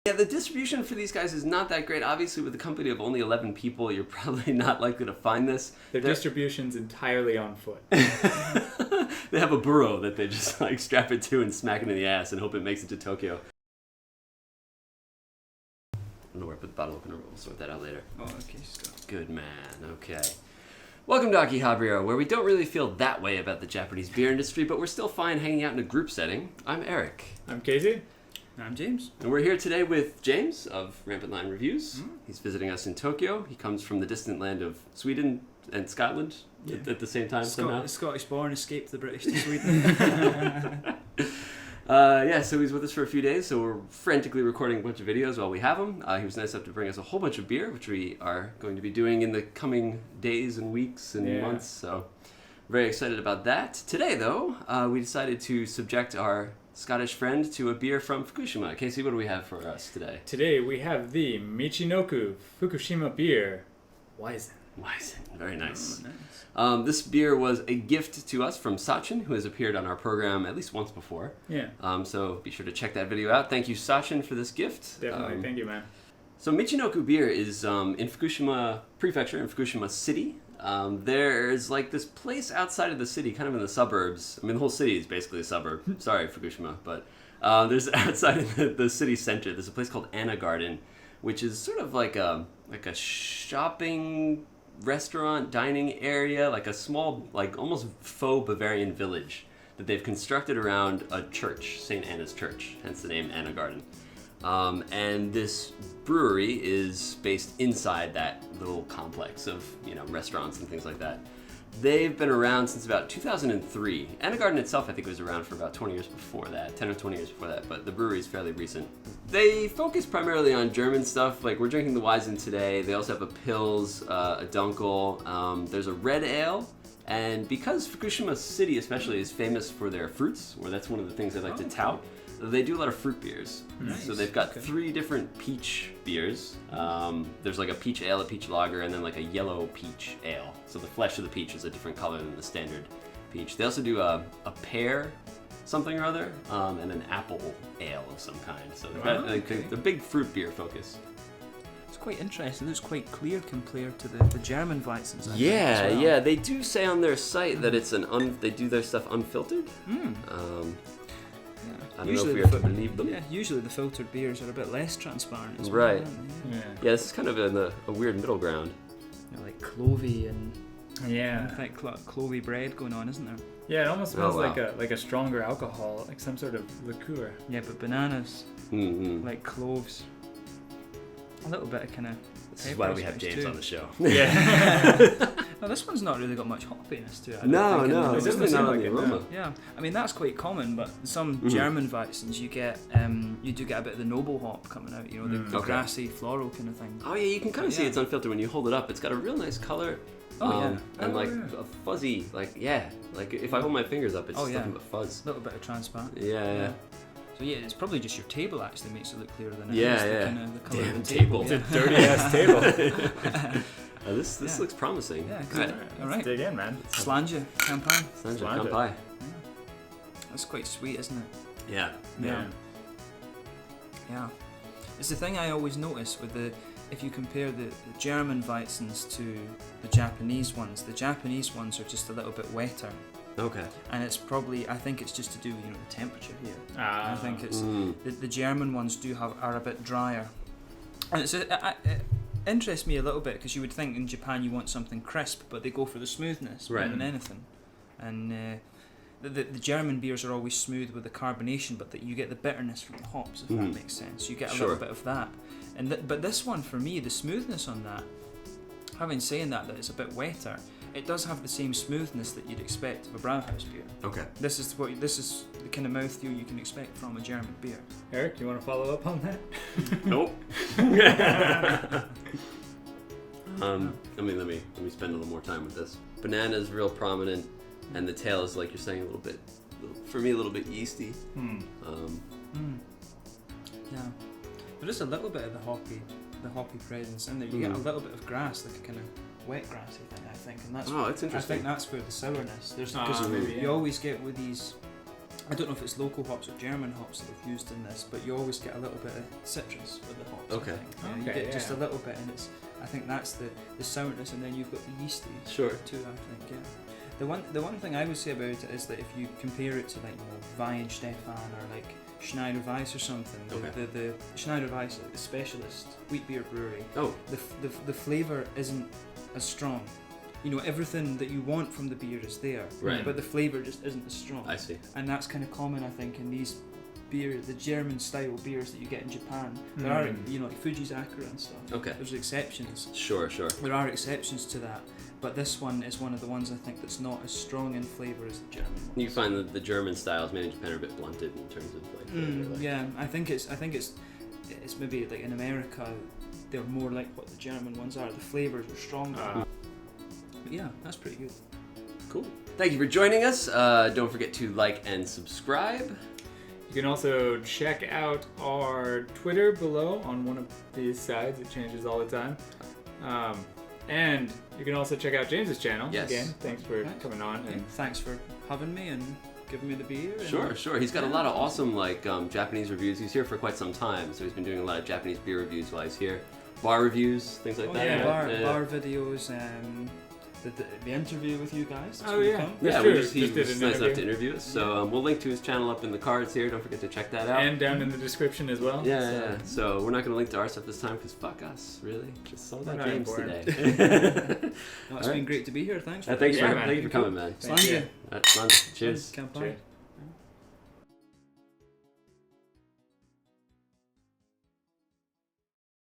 Yeah, the distribution for these guys is not that great. Obviously, with a company of only 11 people, you're probably not likely to find this. Their distribution's entirely on foot. They have a burro that they just like strap it to and smack it in the ass and hope it makes it to Tokyo. I don't know where I put the bottle opener. We'll sort that out later. Oh, okay. Good man. Okay. Welcome to Akihabeera, where we don't really feel that way about the Japanese beer industry, but we're still fine hanging out in a group setting. I'm Eric. I'm Casey. I'm James. And we're here today with James of Rampant Lion Reviews. He's visiting us in Tokyo. He comes from the distant land of Sweden and Scotland at the same time somehow. Scottish born, escaped the British to Sweden. So he's with us for a few days, so we're frantically recording a bunch of videos while we have him. He was nice enough to bring us a whole bunch of beer, which we are going to be doing in the coming days and weeks and months, so very excited about that. Today, though, we decided to subject our Scottish friend to a beer from Fukushima. Casey, what do we have for us today? Today we have the Michinoku Fukushima Ji-Beer Weizen. Very nice. Oh, nice. This beer was a gift to us from Sachin, who has appeared on our program at least once before. Yeah. So be sure to check that video out. Thank you, Sachin, for this gift. Definitely. Thank you, man. So Michinoku beer is in Fukushima Prefecture, in Fukushima City. There's like this place outside of the city, kind of in the suburbs. I mean, the whole city is basically a suburb. Sorry, Fukushima. But there's outside of the city center, there's a place called Anna Garden, which is sort of like a shopping, restaurant, dining area, like a small, like almost faux Bavarian village that they've constructed around a church, St. Anna's Church, hence the name Anna Garden. And this brewery is based inside that little complex of, restaurants and things like that. They've been around since about 2003. Anna Garden itself, I think, was around for about 20 years before that, 10 or 20 years before that, but the brewery is fairly recent. They focus primarily on German stuff, like we're drinking the Weizen today. They also have a Pils, a Dunkel, there's a red ale, and because Fukushima City especially is famous for their fruits, or that's one of the things they like to tout, they do a lot of fruit beers. Nice. So they've got 3 different peach beers. There's like a peach ale, a peach lager, and then like a yellow peach ale. So the flesh of the peach is a different color than the standard peach. They also do a pear something or other, and an apple ale of some kind. So they've got the big fruit beer focus. It's quite interesting. It looks quite clear compared to the German Weizens. Yeah. They do say on their site that it's they do their stuff unfiltered. I don't know if we have to believe them. Yeah, usually the filtered beers are a bit less transparent as well. Right. Aren't they? Yeah, this is kind of a weird middle ground. Like clovey and Yeah. like clovey bread going on, isn't there? Yeah, it almost smells like a stronger alcohol, like some sort of liqueur. Yeah, but bananas, Mm-hmm. like cloves, a little bit of kind of. This is why we have James on the show. Yeah. No, this one's not really got much hoppiness to it. No, it's it's definitely not on the aroma. Yeah, I mean that's quite common, but some German Weizens you do get a bit of the noble hop coming out, the grassy, floral kind of thing. Oh yeah, you can kind of see it's unfiltered when you hold it up. It's got a real nice color. And a fuzzy, like if I hold my fingers up, it's nothing but fuzz. A little bit of transparent. Yeah. So yeah, it's probably just your table actually makes it look clearer than it is. Yeah. The colour Damn of the table. table. It's a dirty ass table. This looks promising. Yeah, all right. Dig in, man. Slanja, Kampai. Slanja, Kampai. That's quite sweet, isn't it? Yeah. It's the thing I always notice if you compare the German Weizens to the Japanese ones are just a little bit wetter. Okay. And it's probably, I think it's just to do with the temperature here. I think it's the German ones are a bit drier, and it interests me a little bit because you would think in Japan you want something crisp, but they go for the smoothness more than anything. And the German beers are always smooth with the carbonation, but that you get the bitterness from the hops, if that makes sense. You get a little bit of that, but this one for me, the smoothness on that. Having saying that it's a bit wetter. It does have the same smoothness that you'd expect of a Brauhaus beer. Okay. This is the kind of mouthfeel you can expect from a German beer. Eric, you want to follow up on that? Nope. Let me spend a little more time with this. Banana is real prominent, and the tail is, like you're saying, a little bit yeasty. Yeah. There is a little bit of the hoppy presence in there. You get a little bit of grass, like a kind of wet grassy thing, I think, and that's interesting. I think that's where the sourness. Because you always get with these I don't know if it's local hops or German hops that we've used in this, but you always get a little bit of citrus with the hops. Okay. I think. Yeah, you Okay, get just a yeah. little bit, and I think that's the sourness, and then you've got the yeasty Sure. too. I think, yeah. The one thing I would say about it is that if you compare it to like Weihenstephan or like Schneider Weiss or something, Okay. the Schneider Weiss, the specialist wheat beer brewery, Oh, the flavour isn't as strong. You know, everything that you want from the beer is there, Right. but the flavour just isn't as strong. I see. And that's kind of common, I think, in these beers, the German style beers that you get in Japan. There are, you know, like Fujizakura and stuff. Okay. There's exceptions. Sure. There are exceptions to that, but this one is one of the ones I think that's not as strong in flavour as the German ones. You find that the German styles made in Japan are a bit blunted in terms of like. flavor, like- Yeah, I think it's maybe like in America they're more like what the German ones are. The flavours are stronger. But yeah, that's pretty good. Cool. Thank you for joining us. Don't forget to like and subscribe. You can also check out our Twitter below on one of these sides. It changes all the time. And you can also check out James's channel. Yes. Again, thanks for Right. coming on. Yeah, And thanks for having me and giving me the beer. and- Sure. He's got a lot of awesome like Japanese reviews. He's here for quite some time, so he's been doing a lot of Japanese beer reviews while he's here. Bar reviews, things like Oh that. yeah, right? bar videos. The interview with you guys. That's Oh, really yeah. fun. Yeah, That's we true. just, he Just did was an nice enough to interview. interview us. So we'll link to his channel up in the cards here. Don't forget to check that out. And down in the description as well. Yeah. So we're not going to link to our stuff this time because fuck us, really. Just all We're about not James important. today. No, it's been great to be here. Thank you. Thank Yeah, man. you for coming, man. Thank you. Slanja. Fun. Cheers. Kanpai. Cheers.